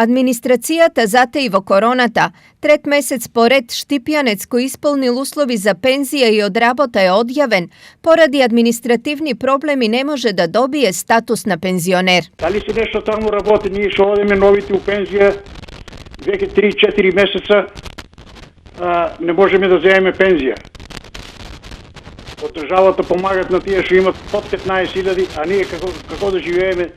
Администрацијата затаи во короната. Трет месец поред Штипјанец кој исполнил услови за пензија и од работа е одјавен, поради административни проблеми не може да добие статус на пензионер. Дали се нешто таму работи, ние што одеме новите у пензија, веќе 3-4 месеца не можеме да земеме пензија. Од државата помагат на тие што имат под 15.000, а ние како да живееме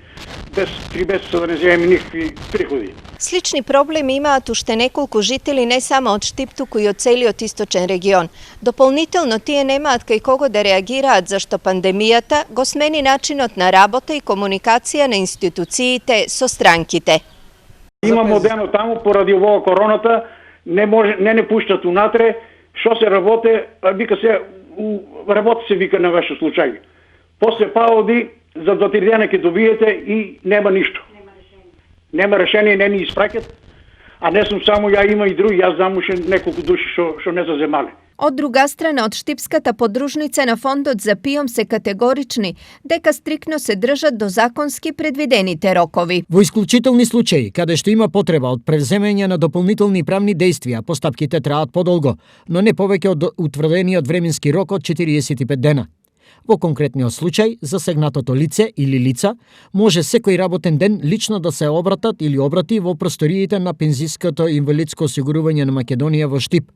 без 3 месеца да не земеме никакви приходи. Слични проблеми имаат уште неколку жители не само од Штип, туку и од целиот источен регион. Дополнително тие немаат кај кого да реагираат зашто пандемијата го смени начинот на работа и комуникација на институциите со странките. Има модерно таму поради оваа короната, не пуштат унатре, што се работи, вика се работи се вика на ваше случај. После пауди за 2-3 дена ќе добиете и нема ништо. Нема решение, не ни испраќат, а не сум само ја, има и други, јас знам уште неколку души што не се земале. Од друга страна, од Штипската подружница на фондот за ПИОМ се категорични дека стрикно се држат до законски предвидените рокови. Во исклучителни случаи, каде што има потреба од превземање на дополнителни правни действија, постапките траат подолго, но не повеќе од утврдениот временски рок од 45 дена. Во конкретниот случај, засегнатото лице или лица може секој работен ден лично да се обратат или обрати во просториите на Пензиското инвалидско осигурување на Македонија во Штип,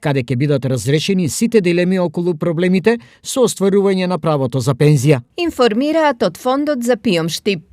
каде ќе бидат разрешени сите дилеми околу проблемите со остварување на правото за пензија. Информираат од фондот за ПИОМ Штип.